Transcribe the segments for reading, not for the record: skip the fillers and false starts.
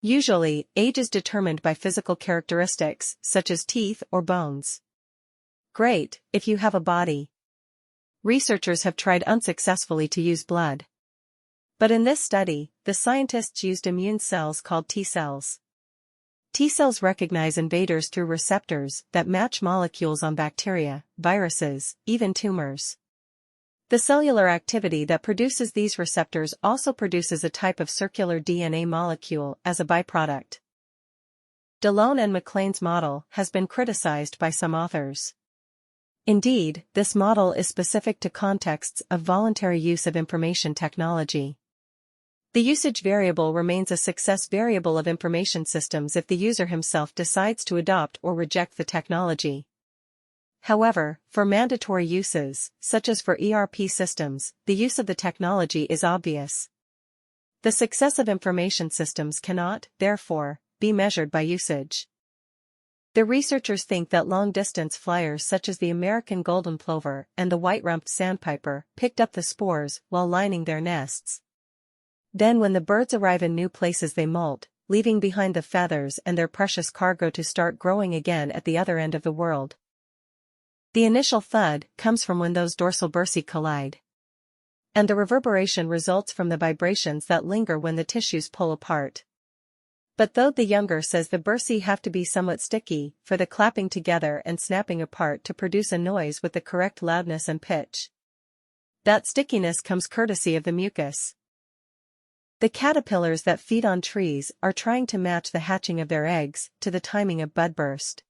Usually, age is determined by physical characteristics, such as teeth or bones. Great, if you have a body. Researchers have tried unsuccessfully to use blood. But in this study, the scientists used immune cells called T cells. T cells recognize invaders through receptors that match molecules on bacteria, viruses, even tumors. The cellular activity that produces these receptors also produces a type of circular DNA molecule as a byproduct. Delone and MacLean's model has been criticized by some authors. Indeed, this model is specific to contexts of voluntary use of information technology. The usage variable remains a success variable of information systems if the user himself decides to adopt or reject the technology. However, for mandatory uses, such as for ERP systems, the use of the technology is obvious. The success of information systems cannot, therefore, be measured by usage. The researchers think that long-distance flyers such as the American golden plover and the white-rumped sandpiper picked up the spores while lining their nests. Then when the birds arrive in new places they molt, leaving behind the feathers and their precious cargo to start growing again at the other end of the world. The initial thud comes from when those dorsal bursae collide. And the reverberation results from the vibrations that linger when the tissues pull apart. But though the younger says the bursae have to be somewhat sticky for the clapping together and snapping apart to produce a noise with the correct loudness and pitch. That stickiness comes courtesy of the mucus. The caterpillars that feed on trees are trying to match the hatching of their eggs to the timing of budburst.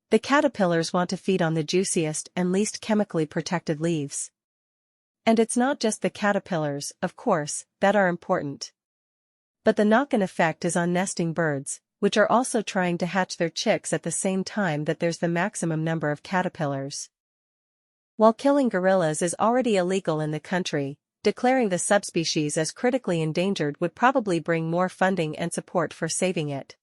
The caterpillars want to feed on the juiciest and least chemically protected leaves. And it's not just the caterpillars, of course, that are important. But the knock-on effect is on nesting birds, which are also trying to hatch their chicks at the same time that there's the maximum number of caterpillars. While killing gorillas is already illegal in the country, declaring the subspecies as critically endangered would probably bring more funding and support for saving it.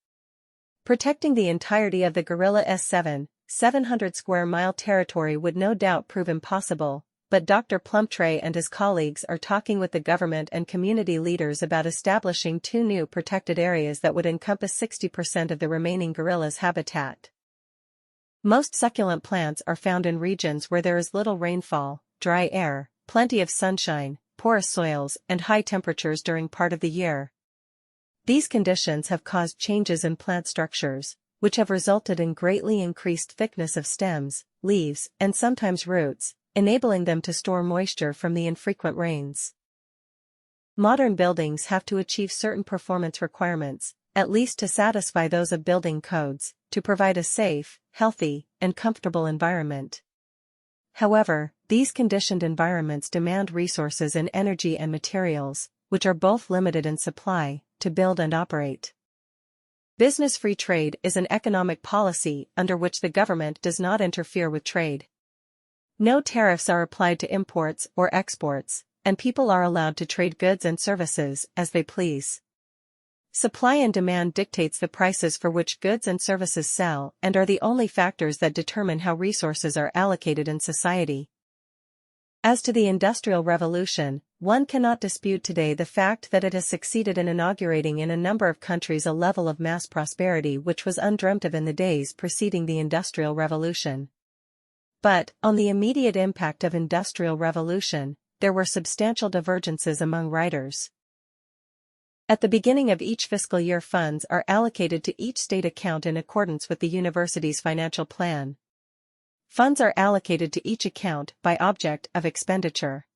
Protecting the entirety of the gorilla's 700 square mile territory would no doubt prove impossible, but Dr. Plumtree and his colleagues are talking with the government and community leaders about establishing 2 new protected areas that would encompass 60% of the remaining gorilla's habitat. Most succulent plants are found in regions where there is little rainfall, dry air, plenty of sunshine, porous soils, and high temperatures during part of the year. These conditions have caused changes in plant structures, which have resulted in greatly increased thickness of stems, leaves, and sometimes roots, enabling them to store moisture from the infrequent rains. Modern buildings have to achieve certain performance requirements, at least to satisfy those of building codes, to provide a safe, healthy, and comfortable environment. However, these conditioned environments demand resources in energy and materials, which are both limited in supply, to build and operate. Business-free trade is an economic policy under which the government does not interfere with trade. No tariffs are applied to imports or exports, and people are allowed to trade goods and services as they please. Supply and demand dictates the prices for which goods and services sell and are the only factors that determine how resources are allocated in society. As to the Industrial Revolution, one cannot dispute today the fact that it has succeeded in inaugurating in a number of countries a level of mass prosperity which was undreamt of in the days preceding the Industrial Revolution. But, on the immediate impact of Industrial Revolution, there were substantial divergences among writers. At the beginning of each fiscal year, funds are allocated to each state account in accordance with the university's financial plan. Funds are allocated to each account by object of expenditure.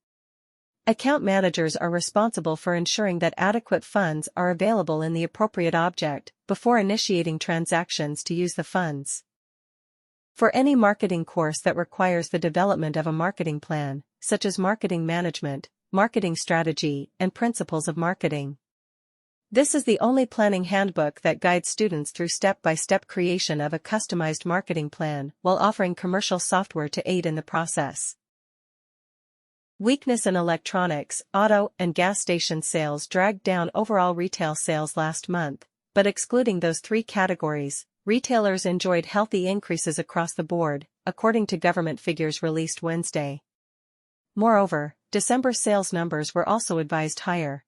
Account managers are responsible for ensuring that adequate funds are available in the appropriate object before initiating transactions to use the funds. For any marketing course that requires the development of a marketing plan, such as marketing management, marketing strategy, and principles of marketing. This is the only planning handbook that guides students through step-by-step creation of a customized marketing plan while offering commercial software to aid in the process. Weakness in electronics, auto, and gas station sales dragged down overall retail sales last month, but excluding those 3 categories, retailers enjoyed healthy increases across the board, according to government figures released Wednesday. Moreover, December sales numbers were also advised higher.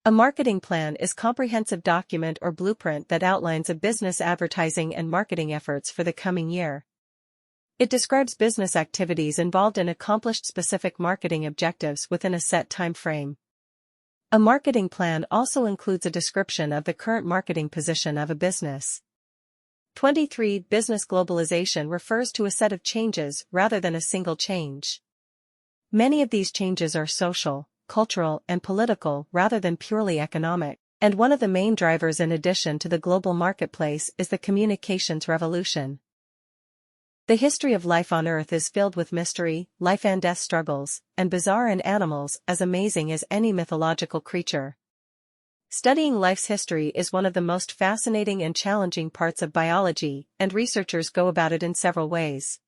A marketing plan is a comprehensive document or blueprint that outlines a business advertising and marketing efforts for the coming year. It describes business activities involved in accomplished specific marketing objectives within a set time frame. A marketing plan also includes a description of the current marketing position of a business. 23. Business globalization refers to a set of changes rather than a single change. Many of these changes are social, cultural, and political rather than purely economic, and one of the main drivers in addition to the global marketplace is the communications revolution. The history of life on Earth is filled with mystery, life and death struggles, and bizarre and animals as amazing as any mythological creature. Studying life's history is one of the most fascinating and challenging parts of biology, and researchers go about it in several ways.